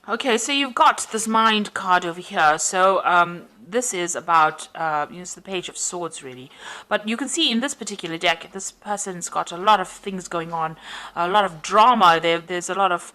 Okay, so you've got this mind card over here. So this is about it's the Page of Swords, really. But you can see in this particular deck, this person's got a lot of things going on, a lot of drama. There's a lot of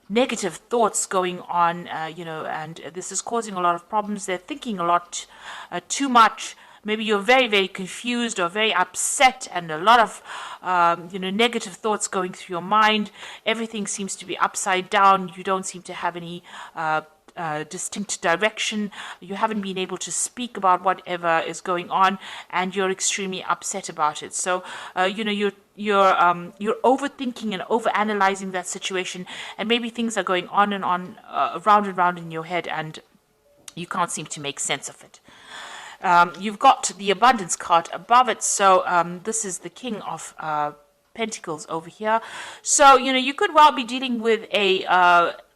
negative thoughts going on, and this is causing a lot of problems. They're thinking a lot, too much. Maybe you're very, very confused or very upset, and a lot of, negative thoughts going through your mind. Everything seems to be upside down. You don't seem to have any distinct direction. You haven't been able to speak about whatever is going on, and you're extremely upset about it. So, you're overthinking and overanalyzing that situation, and maybe things are going on and on, round and round in your head, and you can't seem to make sense of it. You've got the abundance card above it. So this is the King of Pentacles over here. So, you could well be dealing with a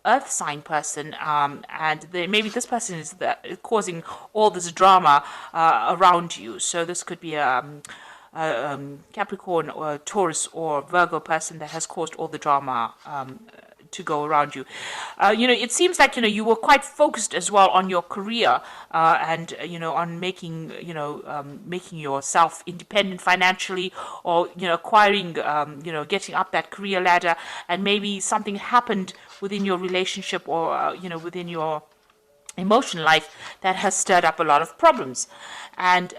earth sign person, and maybe this person is causing all this drama around you. So this could be Capricorn or Taurus or Virgo person that has caused all the drama to go around you. It seems like you were quite focused as well on your career, and on making making yourself independent financially, or acquiring getting up that career ladder, and maybe something happened within your relationship, or within your emotional life that has stirred up a lot of problems. And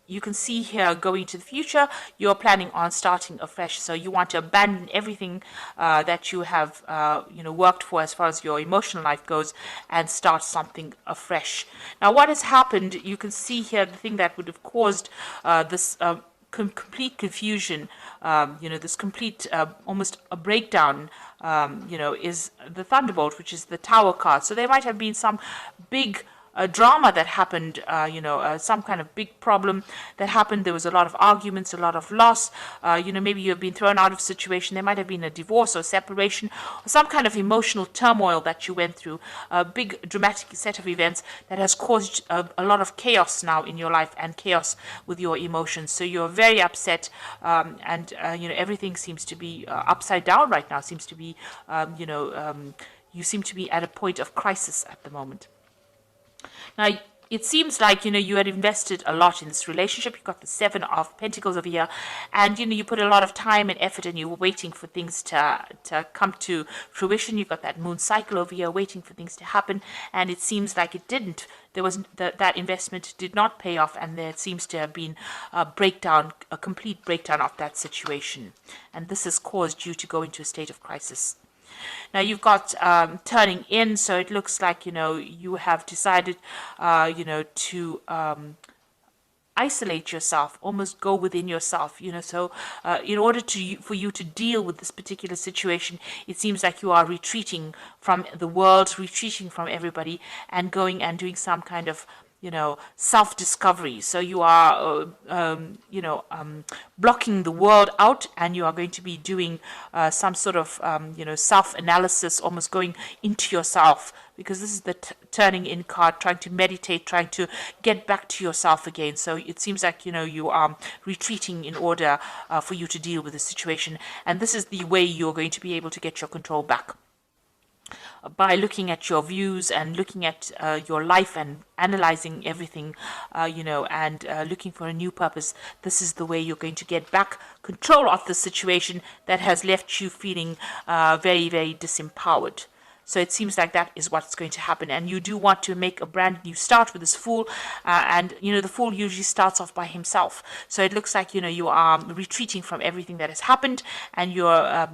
you can see here, going to the future, you're planning on starting afresh. So you want to abandon everything that you have worked for as far as your emotional life goes, and start something afresh. Now, what has happened, you can see here, the thing that would have caused this complete confusion, this complete, almost a breakdown, is the Thunderbolt, which is the Tower card. So there might have been some big drama that happened, some kind of big problem that happened. There was a lot of arguments, a lot of loss. Maybe you've been thrown out of a situation. There might have been a divorce or separation, or some kind of emotional turmoil that you went through. A big dramatic set of events that has caused a lot of chaos now in your life, and chaos with your emotions. So you're very upset, and everything seems to be upside down right now. Seems to be, you seem to be at a point of crisis at the moment. Now, it seems like, you had invested a lot in this relationship. You got the Seven of Pentacles over here, and, you put a lot of time and effort, and you were waiting for things to come to fruition. You got that moon cycle over here, waiting for things to happen, and it seems like it didn't. There was that investment did not pay off, and there seems to have been a breakdown, a complete breakdown of that situation. And this has caused you to go into a state of crisis. Now you've got turning in, so it looks like you have decided to isolate yourself, almost go within yourself. So in order for you to deal with this particular situation, it seems like you are retreating from the world, retreating from everybody, and going and doing some kind of self-discovery. So you are, blocking the world out, and you are going to be doing some sort of, self-analysis, almost going into yourself, because this is the turning in card, trying to meditate, trying to get back to yourself again. So it seems like, you are retreating in order for you to deal with the situation. And this is the way you're going to be able to get your control back, by looking at your views and looking at your life and analyzing everything, and looking for a new purpose. This is the way you're going to get back control of the situation that has left you feeling very, very disempowered. So it seems like that is what's going to happen. And you do want to make a brand new start with this Fool. And, the Fool usually starts off by himself. So it looks like, you are retreating from everything that has happened, and you're,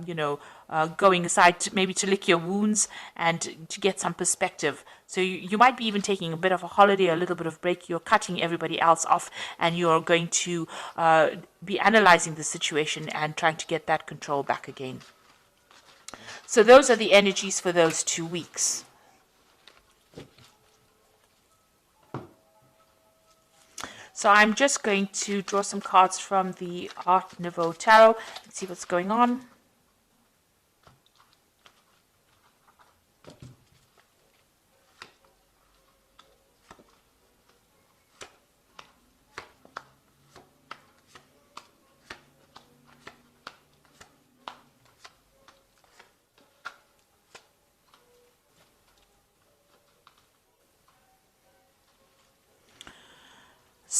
going aside maybe to lick your wounds and to get some perspective. So you might be even taking a bit of a holiday, a little bit of break. You're cutting everybody else off, and you're going to be analyzing the situation and trying to get that control back again. So those are the energies for those 2 weeks. So I'm just going to draw some cards from the Art Nouveau Tarot and see what's going on.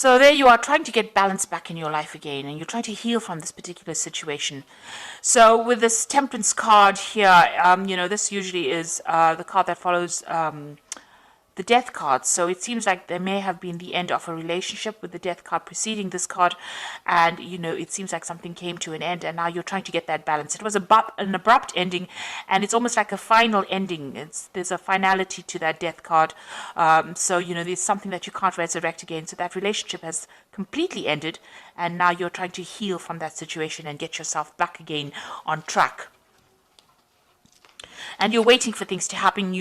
So there you are trying to get balance back in your life again, and you're trying to heal from this particular situation. So with this Temperance card here, this usually is the card that follows the Death card. So it seems like there may have been the end of a relationship with the Death card preceding this card, and it seems like something came to an end, and now you're trying to get that balance. It was an abrupt ending, and it's almost like a final ending. There's a finality to that Death card. So there's something that you can't resurrect again. So that relationship has completely ended, and now you're trying to heal from that situation and get yourself back again on track. And you're waiting for things to happen.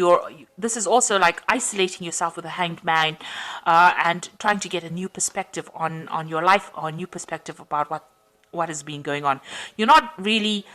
This is also like isolating yourself with a Hanged Man, and trying to get a new perspective on your life, or a new perspective about what has been going on. You're not really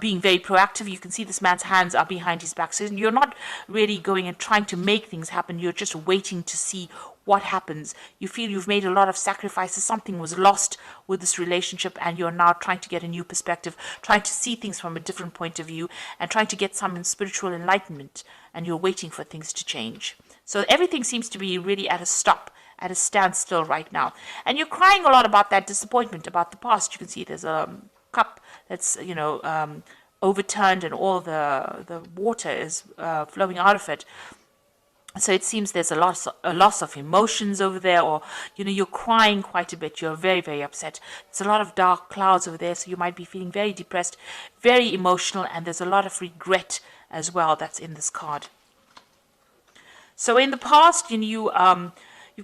being very proactive. You can see this man's hands are behind his back. So you're not really going and trying to make things happen. You're just waiting to see what happens. You feel you've made a lot of sacrifices. Something was lost with this relationship, and you're now trying to get a new perspective, trying to see things from a different point of view, and trying to get some spiritual enlightenment, and you're waiting for things to change. So everything seems to be really at a stop, at a standstill right now. And you're crying a lot about that disappointment, about the past. You can see there's a cup that's, overturned, and all the water is flowing out of it. So it seems there's a loss of emotions over there, or, you're crying quite a bit. You're very, very upset. There's a lot of dark clouds over there, so you might be feeling very depressed, very emotional, and there's a lot of regret as well that's in this card. So in the past, you've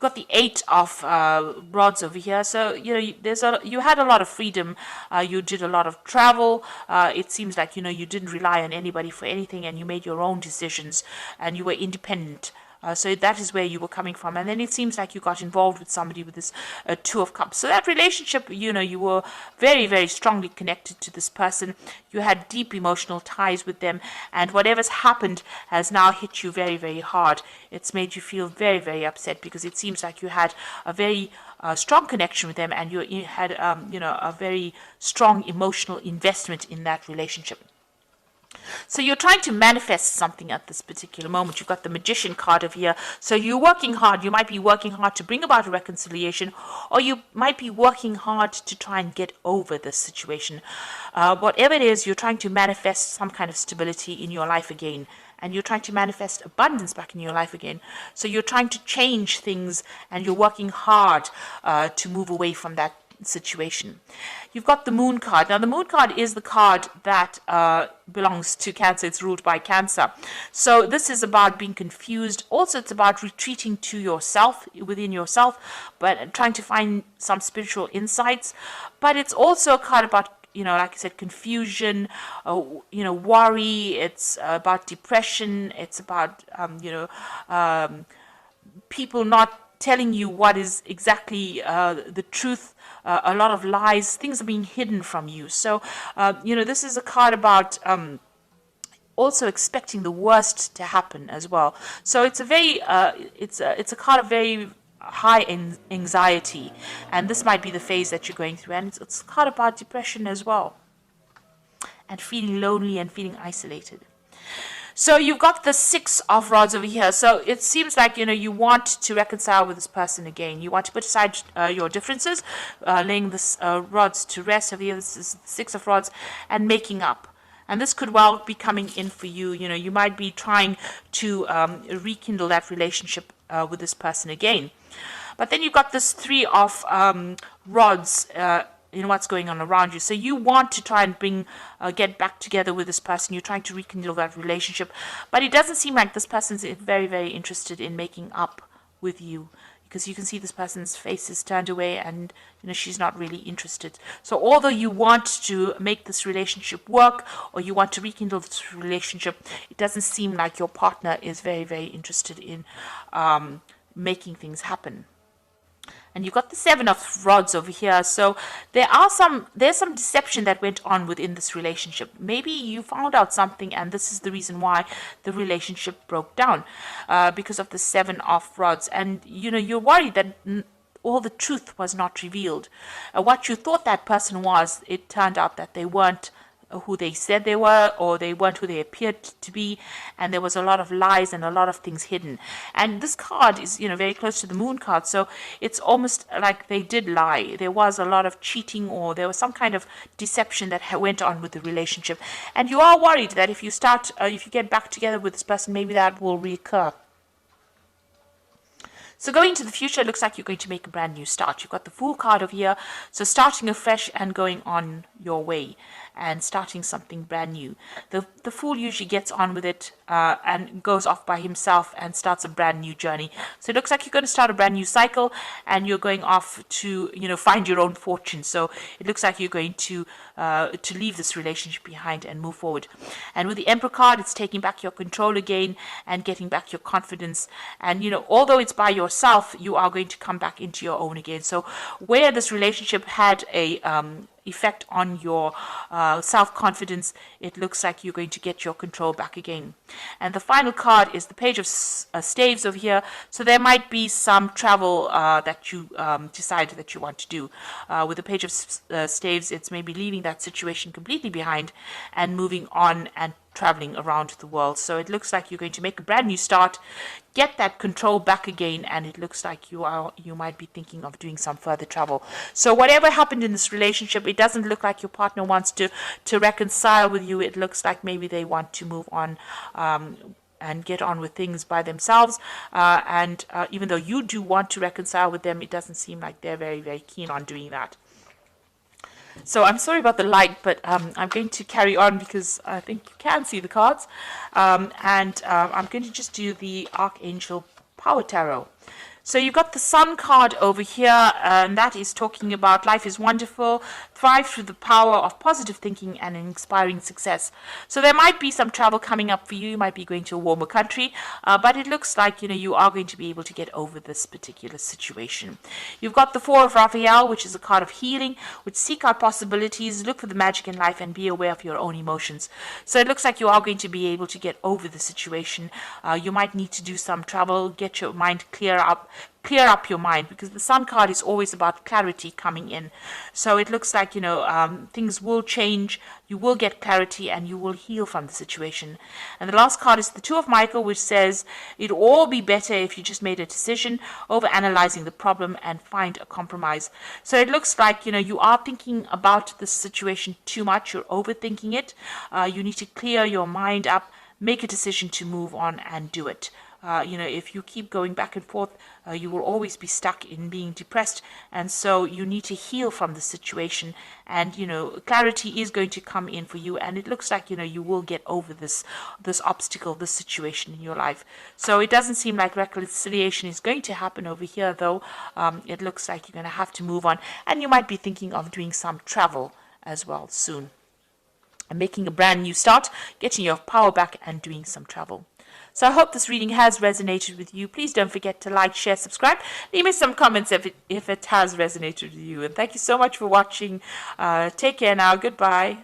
got the 8 of rods over here. So you had a lot of freedom. You did a lot of travel. It seems like you didn't rely on anybody for anything, and you made your own decisions, and you were independent. So that is where you were coming from. And then it seems like you got involved with somebody with this 2 of Cups. So that relationship, you were very, very strongly connected to this person. You had deep emotional ties with them. And whatever's happened has now hit you very, very hard. It's made you feel very, very upset, because it seems like you had a very strong connection with them, and you had, a very strong emotional investment in that relationship. So you're trying to manifest something at this particular moment. You've got the Magician card over here. So you're working hard. You might be working hard to bring about a reconciliation, or you might be working hard to try and get over this situation. Whatever it is, you're trying to manifest some kind of stability in your life again. And you're trying to manifest abundance back in your life again. So you're trying to change things, and you're working hard to move away from that situation. You've got the Moon card. Now, the Moon card is the card that belongs to Cancer. It's ruled by Cancer. So this is about being confused. Also, it's about retreating to yourself, within yourself, but trying to find some spiritual insights. But it's also a card about, like I said, confusion, worry. It's about depression. It's about, people not telling you what is exactly the truth. A lot of lies. Things are being hidden from you. So, this is a card about also expecting the worst to happen as well. So it's a very, it's a card of very high anxiety, and this might be the phase that you're going through. And it's a card about depression as well, and feeling lonely and feeling isolated. So you've got the 6 of rods over here. So it seems like, you want to reconcile with this person again. You want to put aside your differences, laying this rods to rest over here. This is 6 of rods, and making up. And this could well be coming in for you. You might be trying to rekindle that relationship with this person again. But then you've got this 3 of rods, what's going on around you. So you want to try and get back together with this person. You're trying to rekindle that relationship. But it doesn't seem like this person's very, very interested in making up with you, because you can see this person's face is turned away, and she's not really interested. So although you want to make this relationship work, or you want to rekindle this relationship, it doesn't seem like your partner is very, very interested in making things happen. And you've got the 7 of rods over here. So there's some deception that went on within this relationship. Maybe you found out something, and this is the reason why the relationship broke down, because of the 7 of rods. And you're worried that all the truth was not revealed. What you thought that person was, it turned out that they weren't who they said they were, or they weren't who they appeared to be, and there was a lot of lies and a lot of things hidden. And this card is, very close to the moon card, so it's almost like they did lie. There was a lot of cheating, or there was some kind of deception that went on with the relationship, and you are worried that if you get back together with this person, maybe that will reoccur. So going into the future, it looks like you're going to make a brand new start. You've got the Fool card over here. So starting afresh and going on your way and starting something brand new. The Fool usually gets on with it and goes off by himself and starts a brand new journey. So it looks like you're going to start a brand new cycle and you're going off to, find your own fortune. So it looks like you're going to leave this relationship behind and move forward. And with the Emperor card, it's taking back your control again and getting back your confidence. And, although it's by yourself, you are going to come back into your own again. So where this relationship had a effect on your self-confidence, it looks like you're going to get your control back again. And the final card is the Page of Staves over here. So there might be some travel that you decide that you want to do. With the Page of Staves, it's maybe leaving that situation completely behind and moving on and traveling around the world. So it looks like you're going to make a brand new start, get that control back again, and it looks like you might be thinking of doing some further travel. So whatever happened in this relationship, it doesn't look like your partner wants to reconcile with you. It looks like maybe they want to move on and get on with things by themselves. And even though you do want to reconcile with them, it doesn't seem like they're very, very keen on doing that. So I'm sorry about the light, but I'm going to carry on because I think you can see the cards. I'm going to just do the Archangel Power Tarot. So you've got the Sun card over here, and that is talking about life is wonderful, thrive through the power of positive thinking and inspiring success. So there might be some travel coming up for you. You might be going to a warmer country, but it looks like, you are going to be able to get over this particular situation. You've got the Four of Raphael, which is a card of healing, which seek out possibilities, look for the magic in life, and be aware of your own emotions. So it looks like you are going to be able to get over the situation. You might need to do some travel, get your mind clear up your mind, because the Sun card is always about clarity coming in. So it looks like, things will change, you will get clarity, and you will heal from the situation. And the last card is the Two of Michael, which says it'll all be better if you just made a decision over analyzing the problem and find a compromise. So it looks like, you are thinking about the situation too much, you're overthinking it. You need to clear your mind up, make a decision to move on and do it. If you keep going back and forth, you will always be stuck in being depressed. And so you need to heal from the situation. And, clarity is going to come in for you. And it looks like, you will get over this obstacle, this situation in your life. So it doesn't seem like reconciliation is going to happen over here, though. It looks like you're going to have to move on. And you might be thinking of doing some travel as well soon. And making a brand new start, getting your power back and doing some travel. So I hope this reading has resonated with you. Please don't forget to like, share, subscribe. Leave me some comments if it has resonated with you. And thank you so much for watching. Take care now. Goodbye.